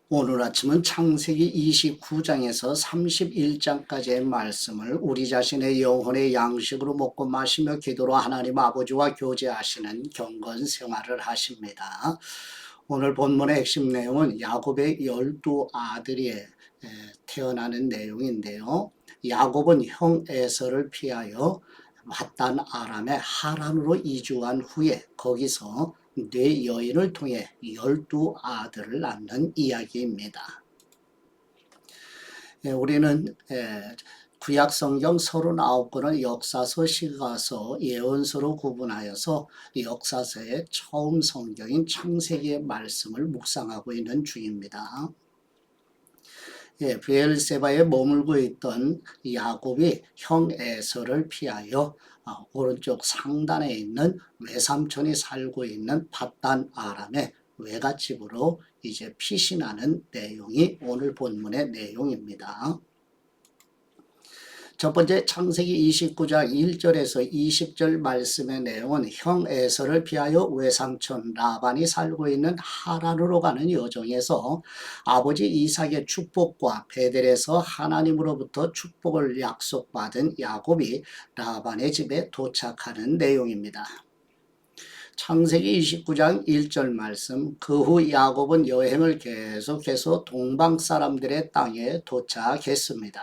오늘 아침은 창세기 29장에서 31장까지의 말씀을 우리 자신의 영혼의 양식으로 먹고 마시며 기도로 하나님 아버지와 교제하시는 경건 생활을 하십니다. 오늘 본문의 핵심 내용은 야곱의 12아들이 태어나는 내용인데요. 야곱은 형 에서를 피하여 밧단 아람의 하란으로 이주한 후에 거기서 네 여인을 통해 12아들을 낳는 이야기입니다. 우리는 구약 성경 39권을 역사서, 시가서, 예언서로 구분하여서 역사서의 처음 성경인 창세기의 말씀을 묵상하고 있는 중입니다. 브엘세바에 머물고 있던 야곱이 형 에서를 피하여 오른쪽 상단에 있는 외삼촌이 살고 있는 밧단 아람의 외갓집으로 이제 피신하는 내용이 오늘 본문의 내용입니다. 첫 번째 창세기 29장 1절에서 20절 말씀의 내용은 형 에서를 피하여 외삼촌 라반이 살고 있는 하란으로 가는 여정에서 아버지 이삭의 축복과 베델에서 하나님으로부터 축복을 약속받은 야곱이 라반의 집에 도착하는 내용입니다. 창세기 29장 1절 말씀, 그 후 야곱은 여행을 계속해서 동방 사람들의 땅에 도착했습니다.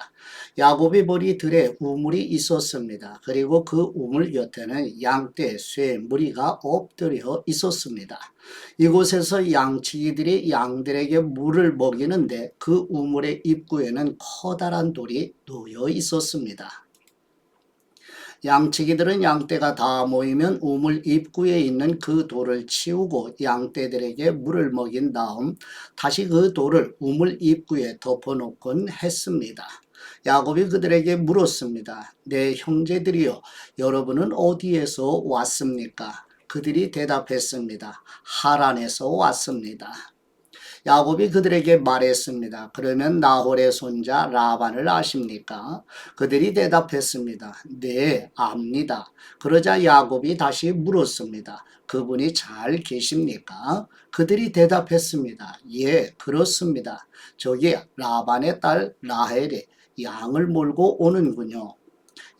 야곱이 보니 들에 우물이 있었습니다. 그리고 그 우물 곁에는 양떼, 쇠, 무리가 엎드려 있었습니다. 이곳에서 양치기들이 양들에게 물을 먹이는데 그 우물의 입구에는 커다란 돌이 놓여 있었습니다. 양치기들은 양떼가 다 모이면 우물 입구에 있는 그 돌을 치우고 양떼들에게 물을 먹인 다음 다시 그 돌을 우물 입구에 덮어놓곤 했습니다. 야곱이 그들에게 물었습니다. 내 형제들이여, 여러분은 어디에서 왔습니까? 그들이 대답했습니다. 하란에서 왔습니다. 야곱이 그들에게 말했습니다. 그러면 나홀의 손자 라반을 아십니까? 그들이 대답했습니다. 네, 압니다. 그러자 야곱이 다시 물었습니다. 그분이 잘 계십니까? 그들이 대답했습니다. 예, 그렇습니다. 저기 라반의 딸 라헬이 양을 몰고 오는군요.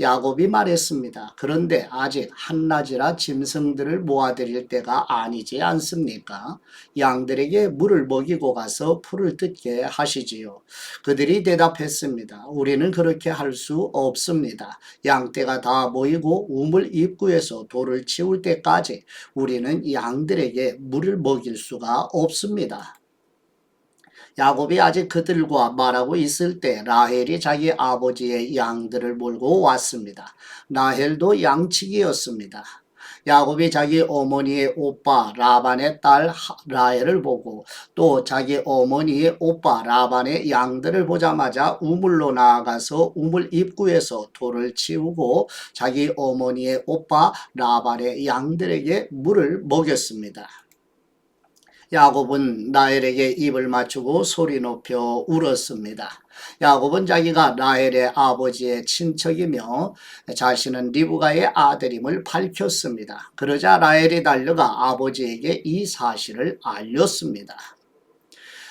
야곱이 말했습니다. 그런데 아직 한낮이라 짐승들을 모아드릴 때가 아니지 않습니까? 양들에게 물을 먹이고 가서 풀을 뜯게 하시지요. 그들이 대답했습니다. 우리는 그렇게 할 수 없습니다. 양떼가 다 모이고 우물 입구에서 돌을 치울 때까지 우리는 양들에게 물을 먹일 수가 없습니다. 야곱이 아직 그들과 말하고 있을 때 라헬이 자기 아버지의 양들을 몰고 왔습니다. 라헬도 양치기였습니다. 야곱이 자기 어머니의 오빠 라반의 딸 라헬을 보고 또 자기 어머니의 오빠 라반의 양들을 보자마자 우물로 나아가서 우물 입구에서 돌을 치우고 자기 어머니의 오빠 라반의 양들에게 물을 먹였습니다. 야곱은 라헬에게 입을 맞추고 소리 높여 울었습니다. 야곱은 자기가 라헬의 아버지의 친척이며 자신은 리브가의 아들임을 밝혔습니다. 그러자 라헬이 달려가 아버지에게 이 사실을 알렸습니다.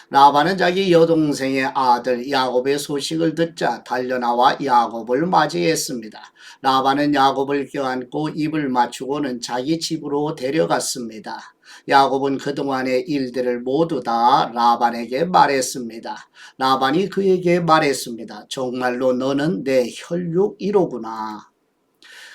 라반은 자기 여동생의 아들 야곱의 소식을 듣자 달려나와 야곱을 맞이했습니다. 라반은 야곱을 껴안고 입을 맞추고는 자기 집으로 데려갔습니다. 야곱은 그동안의 일들을 모두 다 라반에게 말했습니다. 라반이 그에게 말했습니다. 정말로 너는 내 혈육 1호구나.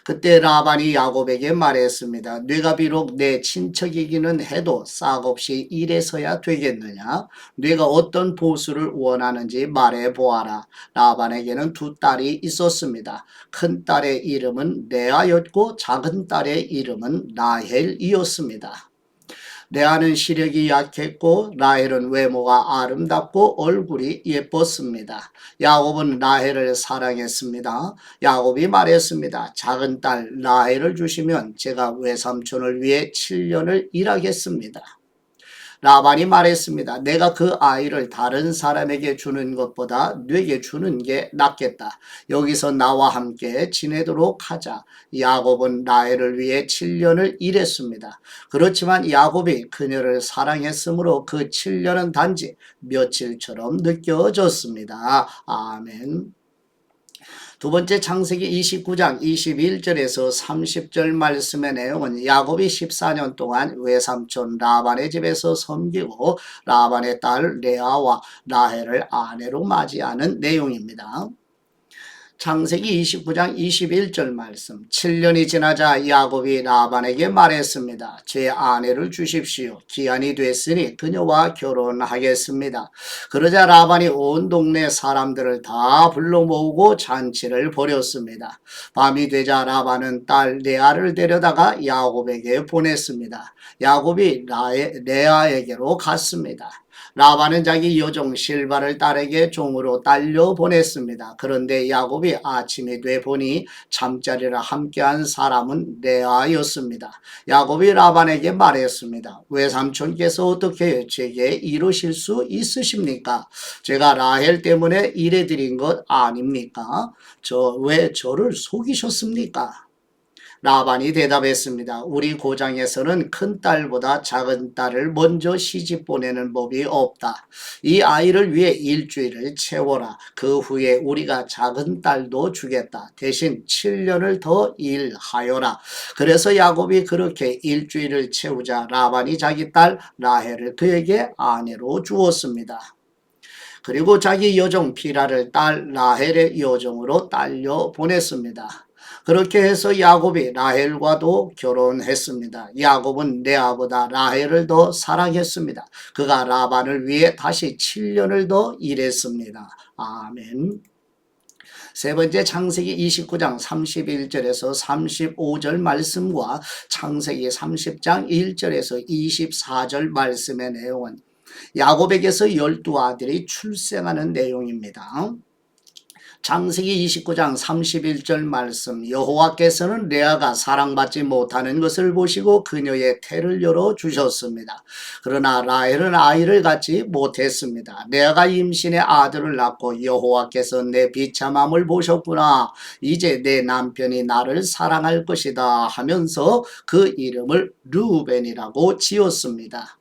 그때 라반이 야곱에게 말했습니다. 네가 비록 내 친척이기는 해도 싹없이 일해서야 되겠느냐? 네가 어떤 보수를 원하는지 말해보아라. 라반에게는 두 딸이 있었습니다. 큰 딸의 이름은 레아였고 작은 딸의 이름은 라헬이었습니다. 레아는 시력이 약했고 라헬은 외모가 아름답고 얼굴이 예뻤습니다. 야곱은 라헬을 사랑했습니다. 야곱이 말했습니다. 작은 딸 라헬을 주시면 제가 외삼촌을 위해 7년을 일하겠습니다. 라반이 말했습니다. 내가 그 아이를 다른 사람에게 주는 것보다 네게 주는 게 낫겠다. 여기서 나와 함께 지내도록 하자. 야곱은 라헬을 위해 7년을 일했습니다. 그렇지만 야곱이 그녀를 사랑했으므로 그 7년은 단지 며칠처럼 느껴졌습니다. 아멘. 두 번째 창세기 29장 21절에서 30절 말씀의 내용은 야곱이 14년 동안 외삼촌 라반의 집에서 섬기고 라반의 딸 레아와 라헬을 아내로 맞이하는 내용입니다. 창세기 29장 21절 말씀. 7년이 지나자 야곱이 라반에게 말했습니다. 제 아내를 주십시오. 기한이 됐으니 그녀와 결혼하겠습니다. 그러자 라반이 온 동네 사람들을 다 불러 모으고 잔치를 벌였습니다. 밤이 되자 라반은 딸 레아를 데려다가 야곱에게 보냈습니다. 야곱이 레아에게로 갔습니다. 라반은 자기 여종 실바를 딸에게 종으로 딸려 보냈습니다. 그런데 야곱이 아침이 돼 보니 잠자리를 함께한 사람은 레아였습니다. 야곱이 라반에게 말했습니다. 외삼촌께서 어떻게 제게 이러실 수 있으십니까? 제가 라헬 때문에 이래드린 것 아닙니까? 왜 저를 속이셨습니까? 라반이 대답했습니다. 우리 고장에서는 큰 딸보다 작은 딸을 먼저 시집 보내는 법이 없다. 이 아이를 위해 일주일을 채워라. 그 후에 우리가 작은 딸도 주겠다. 대신 7년을 더 일하여라. 그래서 야곱이 그렇게 일주일을 채우자 라반이 자기 딸 라헬을 그에게 아내로 주었습니다. 그리고 자기 여종 비라를 딸 라헬의 여종으로 딸려 보냈습니다. 그렇게 해서 야곱이 라헬과도 결혼했습니다. 야곱은 레아보다 라헬을 더 사랑했습니다. 그가 라반을 위해 다시 7년을 더 일했습니다. 아멘. 세 번째 창세기 29장 31절에서 35절 말씀과 창세기 30장 1절에서 24절 말씀의 내용은 야곱에게서 12아들이 출생하는 내용입니다. 창세기 29장 31절 말씀. 여호와께서는 레아가 사랑받지 못하는 것을 보시고 그녀의 태를 열어주셨습니다. 그러나 라헬은 아이를 갖지 못했습니다. 레아가 임신의 아들을 낳고 여호와께서 내 비참함을 보셨구나. 이제 내 남편이 나를 사랑할 것이다 하면서 그 이름을 르우벤이라고 지었습니다.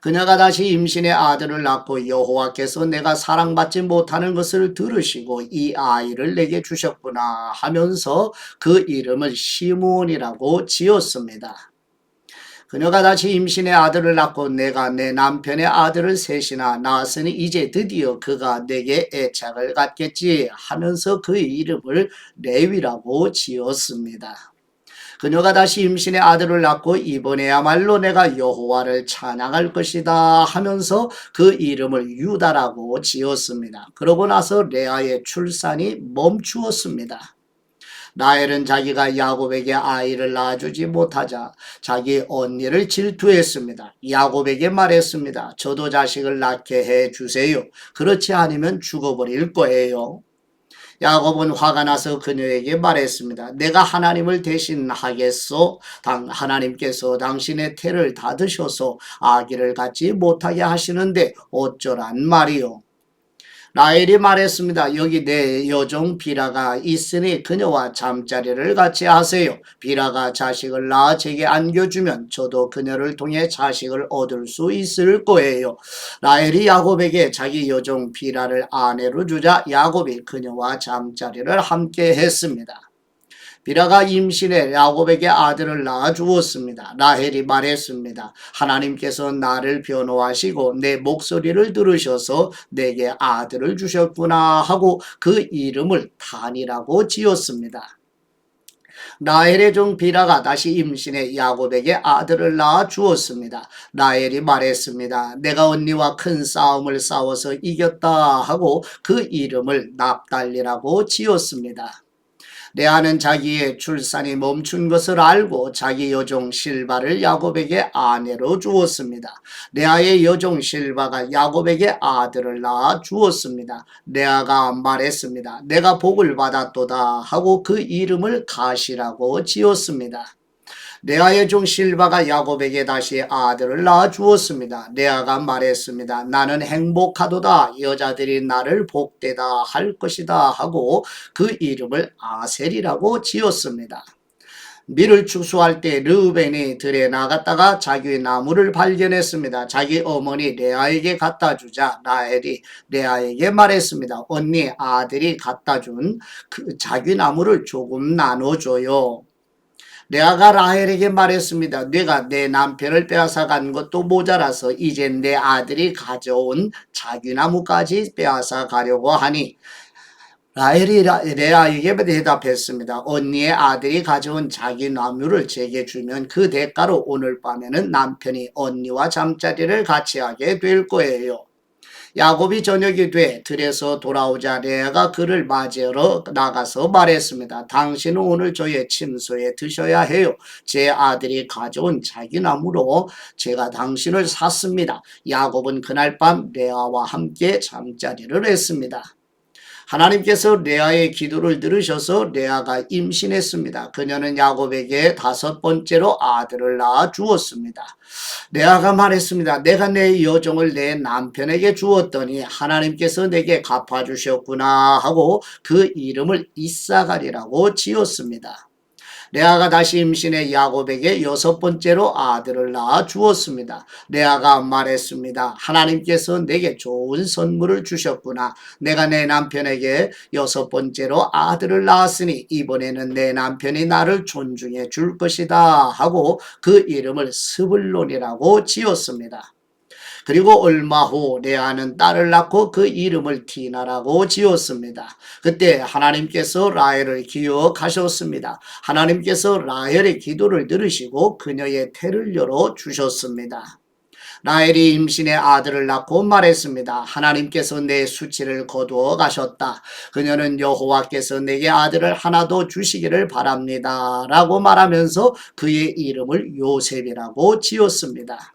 그녀가 다시 임신의 아들을 낳고 여호와께서 내가 사랑받지 못하는 것을 들으시고 이 아이를 내게 주셨구나 하면서 그 이름을 시므온이라고 지었습니다. 그녀가 다시 임신의 아들을 낳고 내가 내 남편의 아들을 셋이나 낳았으니 이제 드디어 그가 내게 애착을 갖겠지 하면서 그 이름을 레위라고 지었습니다. 그녀가 다시 임신의 아들을 낳고 이번에야말로 내가 여호와를 찬양할 것이다 하면서 그 이름을 유다라고 지었습니다. 그러고 나서 레아의 출산이 멈추었습니다. 라헬은 자기가 야곱에게 아이를 낳아주지 못하자 자기 언니를 질투했습니다. 야곱에게 말했습니다. 저도 자식을 낳게 해주세요. 그렇지 않으면 죽어버릴 거예요. 야곱은 화가 나서 그녀에게 말했습니다. 내가 하나님을 대신하겠소? 하나님께서 당신의 태를 닫으셔서 아기를 갖지 못하게 하시는데 어쩌란 말이요. 라헬이 말했습니다. 여기 내 여종 비라가 있으니 그녀와 잠자리를 같이 하세요. 비라가 자식을 낳아 제게 안겨주면 저도 그녀를 통해 자식을 얻을 수 있을 거예요. 라헬이 야곱에게 자기 여종 비라를 아내로 주자 야곱이 그녀와 잠자리를 함께 했습니다. 비라가 임신해 야곱에게 아들을 낳아 주었습니다. 라헬이 말했습니다. 하나님께서 나를 변호하시고 내 목소리를 들으셔서 내게 아들을 주셨구나 하고 그 이름을 단이라고 지었습니다. 라헬의 종 비라가 다시 임신해 야곱에게 아들을 낳아 주었습니다. 라헬이 말했습니다. 내가 언니와 큰 싸움을 싸워서 이겼다 하고 그 이름을 납달리라고 지었습니다. 레아는 자기의 출산이 멈춘 것을 알고 자기 여종 실바를 야곱에게 아내로 주었습니다. 레아의 여종 실바가 야곱에게 아들을 낳아 주었습니다. 레아가 말했습니다. 내가 복을 받았도다 하고 그 이름을 가시라고 지었습니다. 레아의 종 실바가 야곱에게 다시 아들을 낳아 주었습니다. 레아가 말했습니다. 나는 행복하도다. 여자들이 나를 복되다 할 것이다 하고 그 이름을 아셀이라고 지었습니다. 밀을 추수할 때 르우벤이 들에 나갔다가 자기의 나무를 발견했습니다. 자기 어머니 레아에게 갖다 주자 라헬이 레아에게 말했습니다. 언니 아들이 갖다 준 그 자기 나무를 조금 나눠줘요. 레아가 라헬에게 말했습니다. 네가 내 남편을 빼앗아 간 것도 모자라서 이젠 내 아들이 가져온 자귀나무까지 빼앗아 가려고 하니 라헬이 레아에게 대답했습니다. 언니의 아들이 가져온 자기나무를 제게 주면 그 대가로 오늘 밤에는 남편이 언니와 잠자리를 같이 하게 될 거예요. 야곱이 저녁이 돼 들에서 돌아오자 레아가 그를 맞이하러 나가서 말했습니다. 당신은 오늘 저의 침소에 드셔야 해요. 제 아들이 가져온 자기나무로 제가 당신을 샀습니다. 야곱은 그날 밤 레아와 함께 잠자리를 했습니다. 하나님께서 레아의 기도를 들으셔서 레아가 임신했습니다. 그녀는 야곱에게 5번째로 아들을 낳아 주었습니다. 레아가 말했습니다. 내가 내 여종을 내 남편에게 주었더니 하나님께서 내게 갚아주셨구나 하고 그 이름을 이사갈이라고 지었습니다. 레아가 다시 임신해 야곱에게 6번째로 아들을 낳아 주었습니다. 레아가 말했습니다. 하나님께서 내게 좋은 선물을 주셨구나. 내가 내 남편에게 6번째로 아들을 낳았으니 이번에는 내 남편이 나를 존중해 줄 것이다 하고 그 이름을 스불론이라고 지었습니다. 그리고 얼마 후 레아는 딸을 낳고 그 이름을 디나라고 지었습니다. 그때 하나님께서 라헬을 기억하셨습니다. 하나님께서 라헬의 기도를 들으시고 그녀의 태를 열어 주셨습니다. 라헬이 임신의 아들을 낳고 말했습니다. 하나님께서 내 수치를 거두어 가셨다. 그녀는 여호와께서 내게 아들을 하나 더 주시기를 바랍니다. 라고 말하면서 그의 이름을 요셉이라고 지었습니다.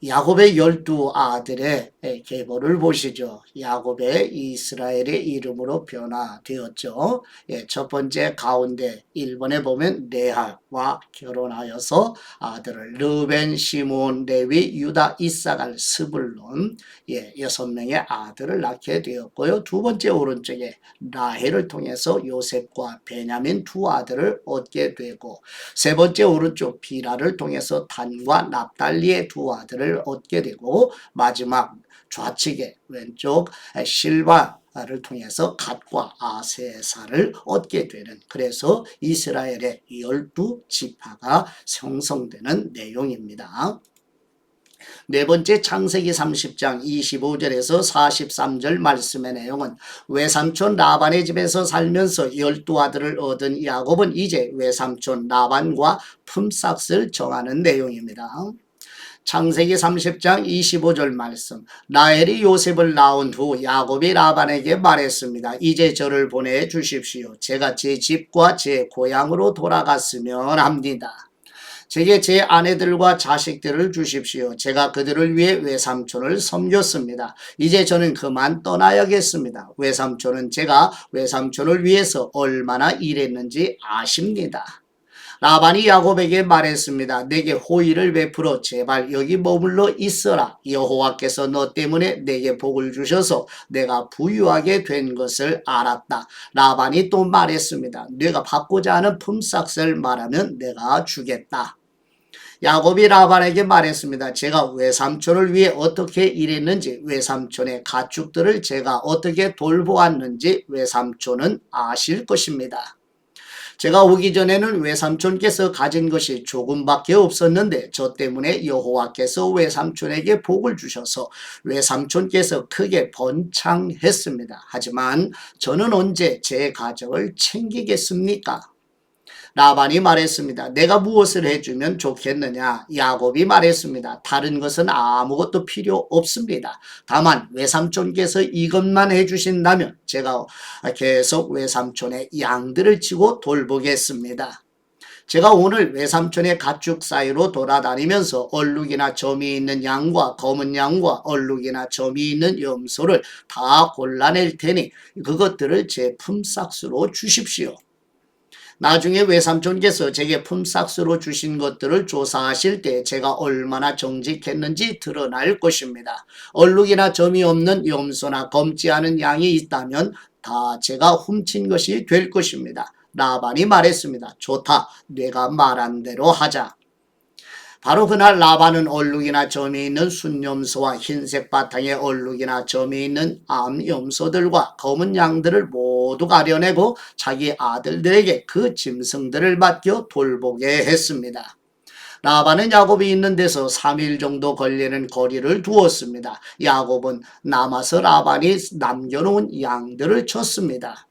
야곱의 12아들의 계보를 보시죠. 야곱의 이스라엘의 이름으로 변화되었죠. 첫 번째 가운데 1번에 보면 레아와 결혼하여서 아들을 르벤, 시몬, 레위, 유다, 이사갈, 스불론 6명의 아들을 낳게 되었고요. 두 번째 오른쪽에 라헬을 통해서 요셉과 베냐민 두 아들을 얻게 되고 세 번째 오른쪽 비라를 통해서 단과 납달리의 두 아들을 얻게 되고 마지막 좌측에 왼쪽 실바를 통해서 갓과 아세사를 얻게 되는 그래서 이스라엘의 12지파가 형성되는 내용입니다. 네 번째 창세기 30장 25절에서 43절 말씀의 내용은 외삼촌 라반의 집에서 살면서 12아들을 얻은 야곱은 이제 외삼촌 라반과 품삯을 정하는 내용입니다. 창세기 30장 25절 말씀 라헬이 요셉을 낳은 후 야곱이 라반에게 말했습니다. 이제 저를 보내주십시오. 제가 제 집과 제 고향으로 돌아갔으면 합니다. 제게 제 아내들과 자식들을 주십시오. 제가 그들을 위해 외삼촌을 섬겼습니다. 이제 저는 그만 떠나야겠습니다. 외삼촌은 제가 외삼촌을 위해서 얼마나 일했는지 아십니다. 라반이 야곱에게 말했습니다. 내게 호의를 베풀어 제발 여기 머물러 있어라. 여호와께서 너 때문에 내게 복을 주셔서 내가 부유하게 된 것을 알았다. 라반이 또 말했습니다. 네가 받고자 하는 품삯을 말하면 내가 주겠다. 야곱이 라반에게 말했습니다. 제가 외삼촌을 위해 어떻게 일했는지 외삼촌의 가축들을 제가 어떻게 돌보았는지 외삼촌은 아실 것입니다. 제가 오기 전에는 외삼촌께서 가진 것이 조금밖에 없었는데 저 때문에 여호와께서 외삼촌에게 복을 주셔서 외삼촌께서 크게 번창했습니다. 하지만 저는 언제 제 가족을 챙기겠습니까? 라반이 말했습니다. 내가 무엇을 해주면 좋겠느냐? 야곱이 말했습니다. 다른 것은 아무것도 필요 없습니다. 다만 외삼촌께서 이것만 해주신다면 제가 계속 외삼촌의 양들을 치고 돌보겠습니다. 제가 오늘 외삼촌의 가축 사이로 돌아다니면서 얼룩이나 점이 있는 양과 검은 양과 얼룩이나 점이 있는 염소를 다 골라낼 테니 그것들을 제 품삯으로 주십시오. 나중에 외삼촌께서 제게 품삯으로 주신 것들을 조사하실 때 제가 얼마나 정직했는지 드러날 것입니다. 얼룩이나 점이 없는 염소나 검지 않은 양이 있다면 다 제가 훔친 것이 될 것입니다. 라반이 말했습니다. 좋다. 내가 말한 대로 하자. 바로 그날 라반은 얼룩이나 점이 있는 순염소와 흰색 바탕에 얼룩이나 점이 있는 암염소들과 검은 양들을 모두 가려내고 자기 아들들에게 그 짐승들을 맡겨 돌보게 했습니다. 라반은 야곱이 있는 데서 3일 정도 걸리는 거리를 두었습니다. 야곱은 남아서 라반이 남겨놓은 양들을 쳤습니다.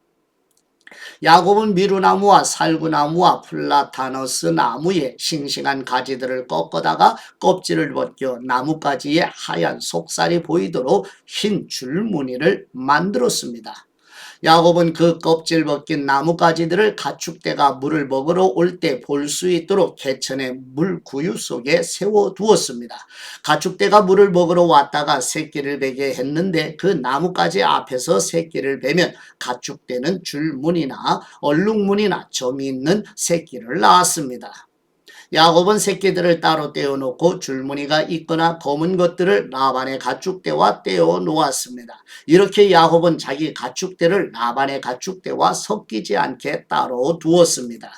야곱은 미루나무와 살구나무와 플라타너스 나무의 싱싱한 가지들을 꺾어다가 껍질을 벗겨 나뭇가지에 하얀 속살이 보이도록 흰 줄무늬를 만들었습니다. 야곱은 그 껍질 벗긴 나뭇가지들을 가축대가 물을 먹으러 올 때 볼 수 있도록 개천의 물구유 속에 세워두었습니다. 가축대가 물을 먹으러 왔다가 새끼를 베게 했는데 그 나뭇가지 앞에서 새끼를 베면 가축대는 줄무늬나 얼룩무늬나 점이 있는 새끼를 낳았습니다. 야곱은 새끼들을 따로 떼어놓고 줄무늬가 있거나 검은 것들을 라반의 가축대와 떼어 놓았습니다. 이렇게 야곱은 자기 가축대를 라반의 가축대와 섞이지 않게 따로 두었습니다.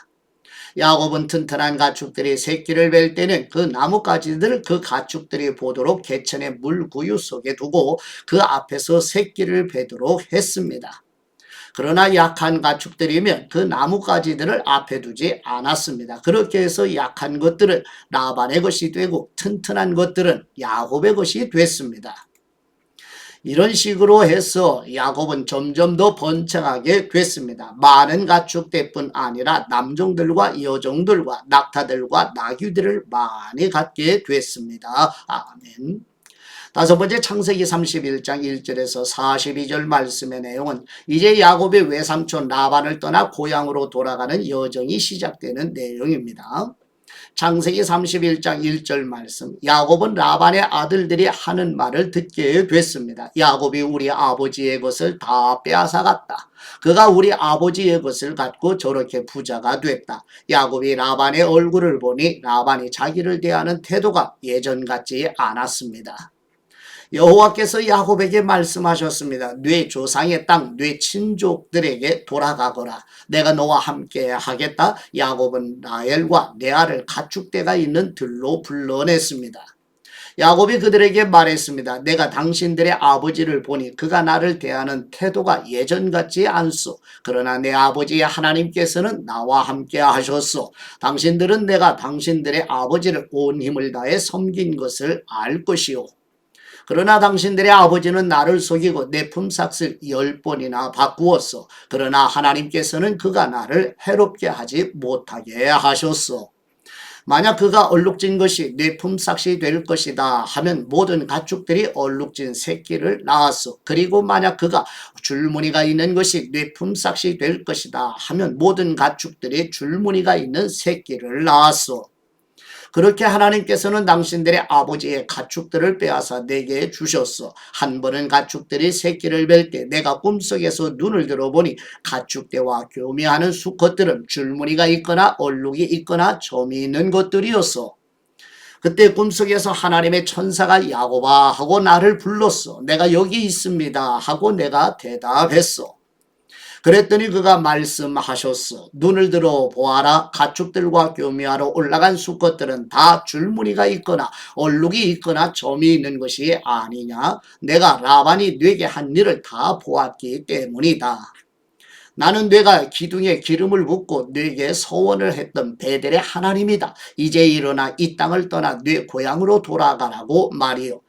야곱은 튼튼한 가축들이 새끼를 뵐 때는 그 나뭇가지들을 그 가축들이 보도록 개천의 물구유 속에 두고 그 앞에서 새끼를 베도록 했습니다. 그러나 약한 가축들이면 그 나뭇가지들을 앞에 두지 않았습니다. 그렇게 해서 약한 것들은 라반의 것이 되고 튼튼한 것들은 야곱의 것이 됐습니다. 이런 식으로 해서 야곱은 점점 더 번창하게 됐습니다. 많은 가축대뿐 아니라 남종들과 여종들과 낙타들과 나귀들을 많이 갖게 됐습니다. 아멘. 다섯 번째 창세기 31장 1절에서 42절 말씀의 내용은 이제 야곱의 외삼촌 라반을 떠나 고향으로 돌아가는 여정이 시작되는 내용입니다. 창세기 31장 1절 말씀, 야곱은 라반의 아들들이 하는 말을 듣게 됐습니다. 야곱이 우리 아버지의 것을 다 빼앗아갔다. 그가 우리 아버지의 것을 갖고 저렇게 부자가 됐다. 야곱이 라반의 얼굴을 보니 라반이 자기를 대하는 태도가 예전 같지 않았습니다. 여호와께서 야곱에게 말씀하셨습니다. 네 조상의 땅, 네 친족들에게 돌아가거라. 내가 너와 함께 하겠다. 야곱은 라헬과 레아를 가축대가 있는 들로 불러냈습니다. 야곱이 그들에게 말했습니다. 내가 당신들의 아버지를 보니 그가 나를 대하는 태도가 예전 같지 않소. 그러나 내 아버지 하나님께서는 나와 함께 하셨소. 당신들은 내가 당신들의 아버지를 온 힘을 다해 섬긴 것을 알 것이오. 그러나 당신들의 아버지는 나를 속이고 내 품삯을 10번이나 바꾸었어. 그러나 하나님께서는 그가 나를 해롭게 하지 못하게 하셨어. 만약 그가 얼룩진 것이 내 품삯이 될 것이다 하면 모든 가축들이 얼룩진 새끼를 낳았어. 그리고 만약 그가 줄무늬가 있는 것이 내 품삯이 될 것이다 하면 모든 가축들이 줄무늬가 있는 새끼를 낳았어. 그렇게 하나님께서는 당신들의 아버지의 가축들을 빼앗아 내게 주셨어. 한 번은 가축들이 새끼를 뵐 때 내가 꿈속에서 눈을 들어보니 가축대와 교미하는 수컷들은 줄무늬가 있거나 얼룩이 있거나 점이 있는 것들이었어. 그때 꿈속에서 하나님의 천사가 야곱아 하고 나를 불렀어. 내가 여기 있습니다 하고 내가 대답했어. 그랬더니 그가 말씀하셨어. 눈을 들어 보아라. 가축들과 교미하러 올라간 수컷들은 다 줄무늬가 있거나 얼룩이 있거나 점이 있는 것이 아니냐. 내가 라반이 네게 한 일을 다 보았기 때문이다. 나는 네가 기둥에 기름을 붓고 네게 서원을 했던 베델의 하나님이다. 이제 일어나 이 땅을 떠나 네 고향으로 돌아가라고 말이요.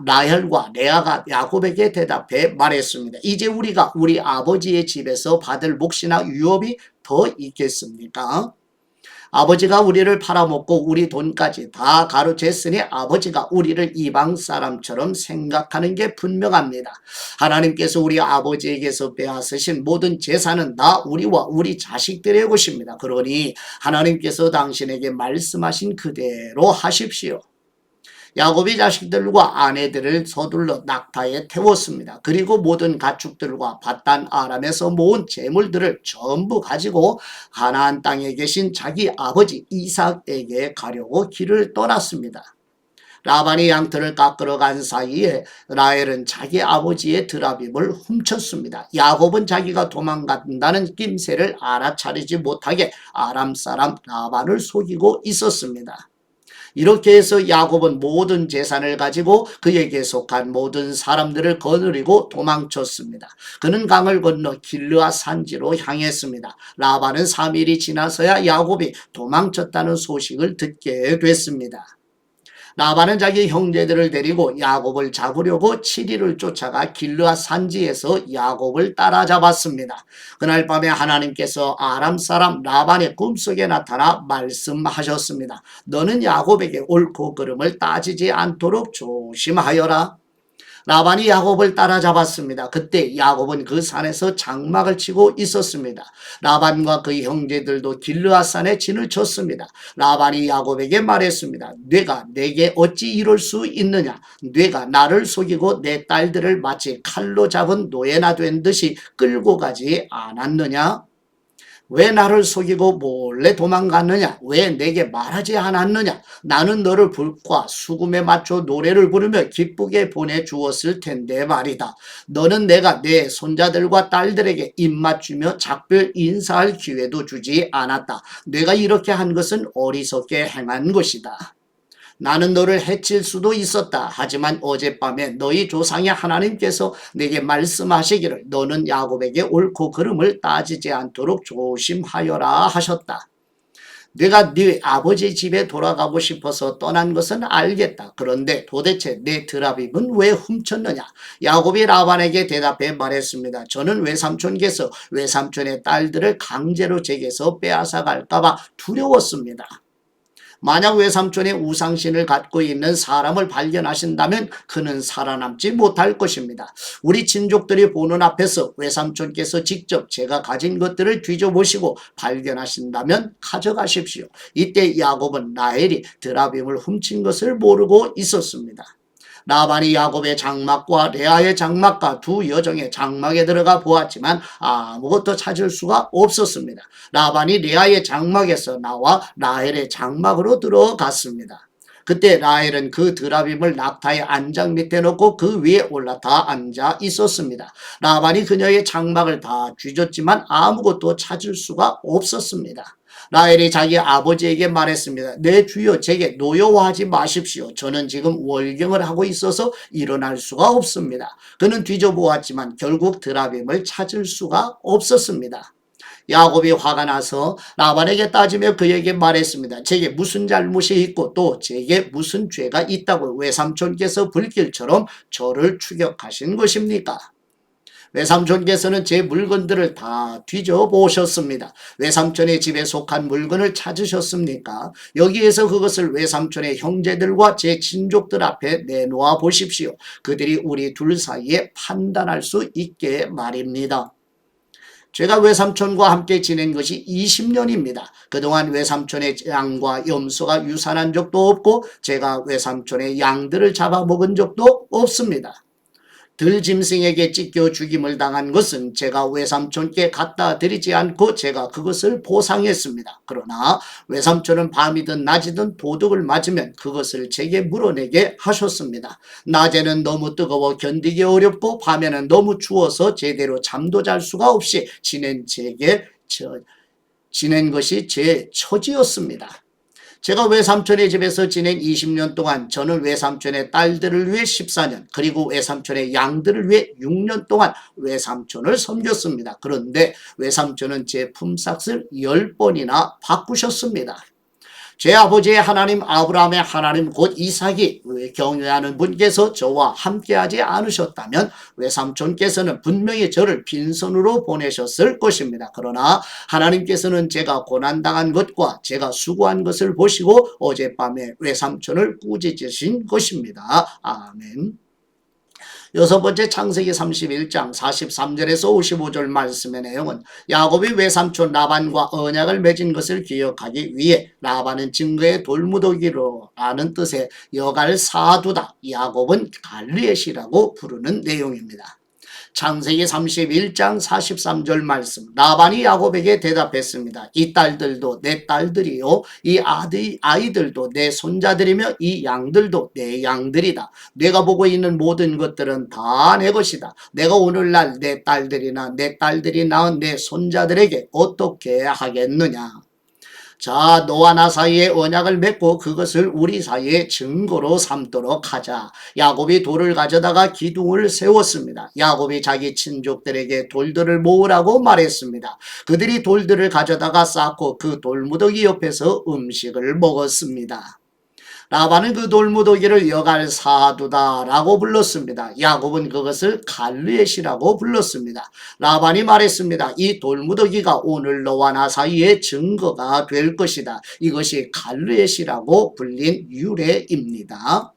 라헬과 레아가 야곱에게 대답해 말했습니다. 이제 우리가 우리 아버지의 집에서 받을 몫이나 유업이 더 있겠습니까? 아버지가 우리를 팔아먹고 우리 돈까지 다 가로챘으니 아버지가 우리를 이방 사람처럼 생각하는 게 분명합니다. 하나님께서 우리 아버지에게서 빼앗으신 모든 재산은 다 우리와 우리 자식들의 것입니다. 그러니 하나님께서 당신에게 말씀하신 그대로 하십시오. 야곱이 자식들과 아내들을 서둘러 낙타에 태웠습니다. 그리고 모든 가축들과 바단 아람에서 모은 재물들을 전부 가지고 가나안 땅에 계신 자기 아버지 이삭에게 가려고 길을 떠났습니다. 라반이 양털을 깎으러 간 사이에 라헬은 자기 아버지의 드라빔을 훔쳤습니다. 야곱은 자기가 도망간다는 낌새를 알아차리지 못하게 아람 사람 라반을 속이고 있었습니다. 이렇게 해서 야곱은 모든 재산을 가지고 그에게 속한 모든 사람들을 거느리고 도망쳤습니다. 그는 강을 건너 길르아 산지로 향했습니다. 라반은 3일이 지나서야 야곱이 도망쳤다는 소식을 듣게 됐습니다. 라반은 자기 형제들을 데리고 야곱을 잡으려고 7일을 쫓아가 길르아 산지에서 야곱을 따라잡았습니다. 그날 밤에 하나님께서 아람 사람 라반의 꿈속에 나타나 말씀하셨습니다. 너는 야곱에게 옳고 그름을 따지지 않도록 조심하여라. 라반이 야곱을 따라잡았습니다. 그때 야곱은 그 산에서 장막을 치고 있었습니다. 라반과 그 형제들도 길르앗산에 진을 쳤습니다. 라반이 야곱에게 말했습니다. 네가 내게 어찌 이럴 수 있느냐? 네가 나를 속이고 내 딸들을 마치 칼로 잡은 노예나 된 듯이 끌고 가지 않았느냐? 왜 나를 속이고 몰래 도망갔느냐? 왜 내게 말하지 않았느냐? 나는 너를 불과 수금에 맞춰 노래를 부르며 기쁘게 보내주었을 텐데 말이다. 너는 내가 내 손자들과 딸들에게 입맞추며 작별 인사할 기회도 주지 않았다. 내가 이렇게 한 것은 어리석게 행한 것이다. 나는 너를 해칠 수도 있었다. 하지만 어젯밤에 너희 조상의 하나님께서 내게 말씀하시기를 너는 야곱에게 옳고 그름을 따지지 않도록 조심하여라 하셨다. 내가 네 아버지 집에 돌아가고 싶어서 떠난 것은 알겠다. 그런데 도대체 내 드라빔은 왜 훔쳤느냐? 야곱이 라반에게 대답해 말했습니다. 저는 외삼촌께서 외삼촌의 딸들을 강제로 제게서 빼앗아 갈까봐 두려웠습니다. 만약 외삼촌의 우상신을 갖고 있는 사람을 발견하신다면 그는 살아남지 못할 것입니다. 우리 친족들이 보는 앞에서 외삼촌께서 직접 제가 가진 것들을 뒤져보시고 발견하신다면 가져가십시오. 이때 야곱은 라헬이 드라빔을 훔친 것을 모르고 있었습니다. 라반이 야곱의 장막과 레아의 장막과 두 여종의 장막에 들어가 보았지만 아무것도 찾을 수가 없었습니다. 라반이 레아의 장막에서 나와 라헬의 장막으로 들어갔습니다. 그때 라헬은 그 드라빔을 낙타의 안장 밑에 놓고 그 위에 올라타 앉아 있었습니다. 라반이 그녀의 장막을 다 뒤졌지만 아무것도 찾을 수가 없었습니다. 라헬이 자기 아버지에게 말했습니다. 내 주여 제게 노여워하지 마십시오. 저는 지금 월경을 하고 있어서 일어날 수가 없습니다. 그는 뒤져보았지만 결국 드라빔을 찾을 수가 없었습니다. 야곱이 화가 나서 라반에게 따지며 그에게 말했습니다. 제게 무슨 잘못이 있고 또 제게 무슨 죄가 있다고 외삼촌께서 불길처럼 저를 추격하신 것입니까? 외삼촌께서는 제 물건들을 다 뒤져보셨습니다. 외삼촌의 집에 속한 물건을 찾으셨습니까? 여기에서 그것을 외삼촌의 형제들과 제 친족들 앞에 내놓아 보십시오. 그들이 우리 둘 사이에 판단할 수 있게 말입니다. 제가 외삼촌과 함께 지낸 것이 20년입니다. 그동안 외삼촌의 양과 염소가 유산한 적도 없고 제가 외삼촌의 양들을 잡아먹은 적도 없습니다. 들짐승에게 찢겨 죽임을 당한 것은 제가 외삼촌께 갖다 드리지 않고 제가 그것을 보상했습니다. 그러나 외삼촌은 밤이든 낮이든 도둑을 맞으면 그것을 제게 물어내게 하셨습니다. 낮에는 너무 뜨거워 견디기 어렵고 밤에는 너무 추워서 제대로 잠도 잘 수가 없이 지낸 것이 제 처지였습니다. 제가 외삼촌의 집에서 지낸 20년 동안 저는 외삼촌의 딸들을 위해 14년 그리고 외삼촌의 양들을 위해 6년 동안 외삼촌을 섬겼습니다. 그런데 외삼촌은 제 품삯을 10번이나 바꾸셨습니다. 제 아버지의 하나님 아브라함의 하나님 곧 이삭이 경외하는 분께서 저와 함께하지 않으셨다면 외삼촌께서는 분명히 저를 빈손으로 보내셨을 것입니다. 그러나 하나님께서는 제가 고난당한 것과 제가 수고한 것을 보시고 어젯밤에 외삼촌을 꾸짖으신 것입니다. 아멘. 여섯 번째 창세기 31장 43절에서 55절 말씀의 내용은 야곱이 외삼촌 라반과 언약을 맺은 것을 기억하기 위해 라반은 증거의 돌무더기로 라는 뜻의 여갈 사두다, 야곱은 갈리엣이라고 부르는 내용입니다. 창세기 31장 43절 말씀, 라반이 야곱에게 대답했습니다. 이 딸들도 내 딸들이요, 이 아이들도 내 손자들이며 이 양들도 내 양들이다. 내가 보고 있는 모든 것들은 다 내 것이다. 내가 오늘날 내 딸들이나 내 딸들이 낳은 내 손자들에게 어떻게 하겠느냐. 자, 너와 나 사이에 언약을 맺고 그것을 우리 사이에 증거로 삼도록 하자. 야곱이 돌을 가져다가 기둥을 세웠습니다. 야곱이 자기 친족들에게 돌들을 모으라고 말했습니다. 그들이 돌들을 가져다가 쌓고 그 돌무더기 옆에서 음식을 먹었습니다. 라반은 그 돌무더기를 여갈 사두다라고 불렀습니다. 야곱은 그것을 갈르엣이라고 불렀습니다. 라반이 말했습니다. 이 돌무더기가 오늘 너와 나 사이의 증거가 될 것이다. 이것이 갈르엣이라고 불린 유래입니다.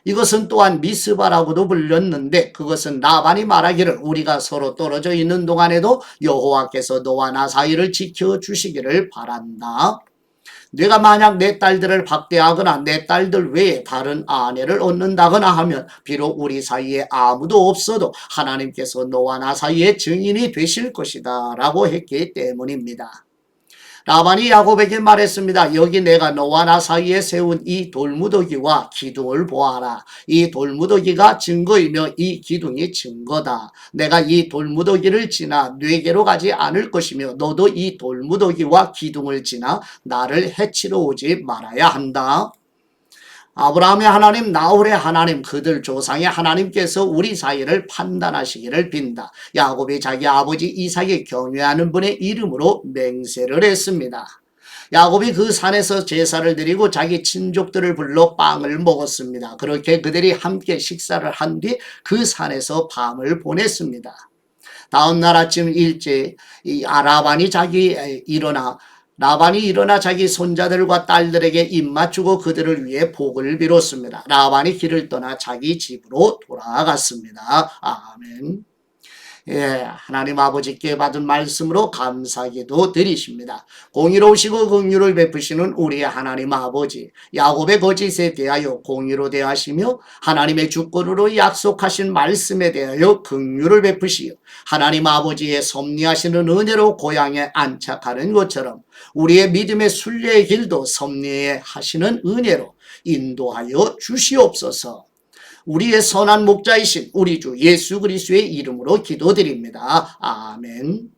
이것은 또한 미스바라고도 불렸는데 그것은 라반이 말하기를 우리가 서로 떨어져 있는 동안에도 여호와께서 너와 나 사이를 지켜주시기를 바란다. 내가 만약 내 딸들을 박대하거나 내 딸들 외에 다른 아내를 얻는다거나 하면 비록 우리 사이에 아무도 없어도 하나님께서 너와 나 사이의 증인이 되실 것이다 라고 했기 때문입니다. 라반이 야곱에게 말했습니다. 여기 내가 너와 나 사이에 세운 이 돌무더기와 기둥을 보아라. 이 돌무더기가 증거이며 이 기둥이 증거다. 내가 이 돌무더기를 지나 뇌게로 가지 않을 것이며 너도 이 돌무더기와 기둥을 지나 나를 해치러 오지 말아야 한다. 아브라함의 하나님, 나홀의 하나님, 그들 조상의 하나님께서 우리 사이를 판단하시기를 빈다. 야곱이 자기 아버지 이삭이 경외하는 분의 이름으로 맹세를 했습니다. 야곱이 그 산에서 제사를 드리고 자기 친족들을 불러 빵을 먹었습니다. 그렇게 그들이 함께 식사를 한 뒤 그 산에서 밤을 보냈습니다. 다음 날 아침 일찍 라반이 일어나 자기 손자들과 딸들에게 입맞추고 그들을 위해 복을 빌었습니다. 라반이 길을 떠나 자기 집으로 돌아갔습니다. 아멘. 예, 하나님 아버지께 받은 말씀으로 감사기도 드리십니다. 공의로우시고 긍휼을 베푸시는 우리 하나님 아버지, 야곱의 거짓에 대하여 공의로 대하시며 하나님의 주권으로 약속하신 말씀에 대하여 긍휼을 베푸시어 하나님 아버지의 섭리하시는 은혜로 고향에 안착하는 것처럼 우리의 믿음의 순례의 길도 섭리하시는 은혜로 인도하여 주시옵소서. 우리의 선한 목자이신 우리 주 예수 그리스도의 이름으로 기도드립니다. 아멘.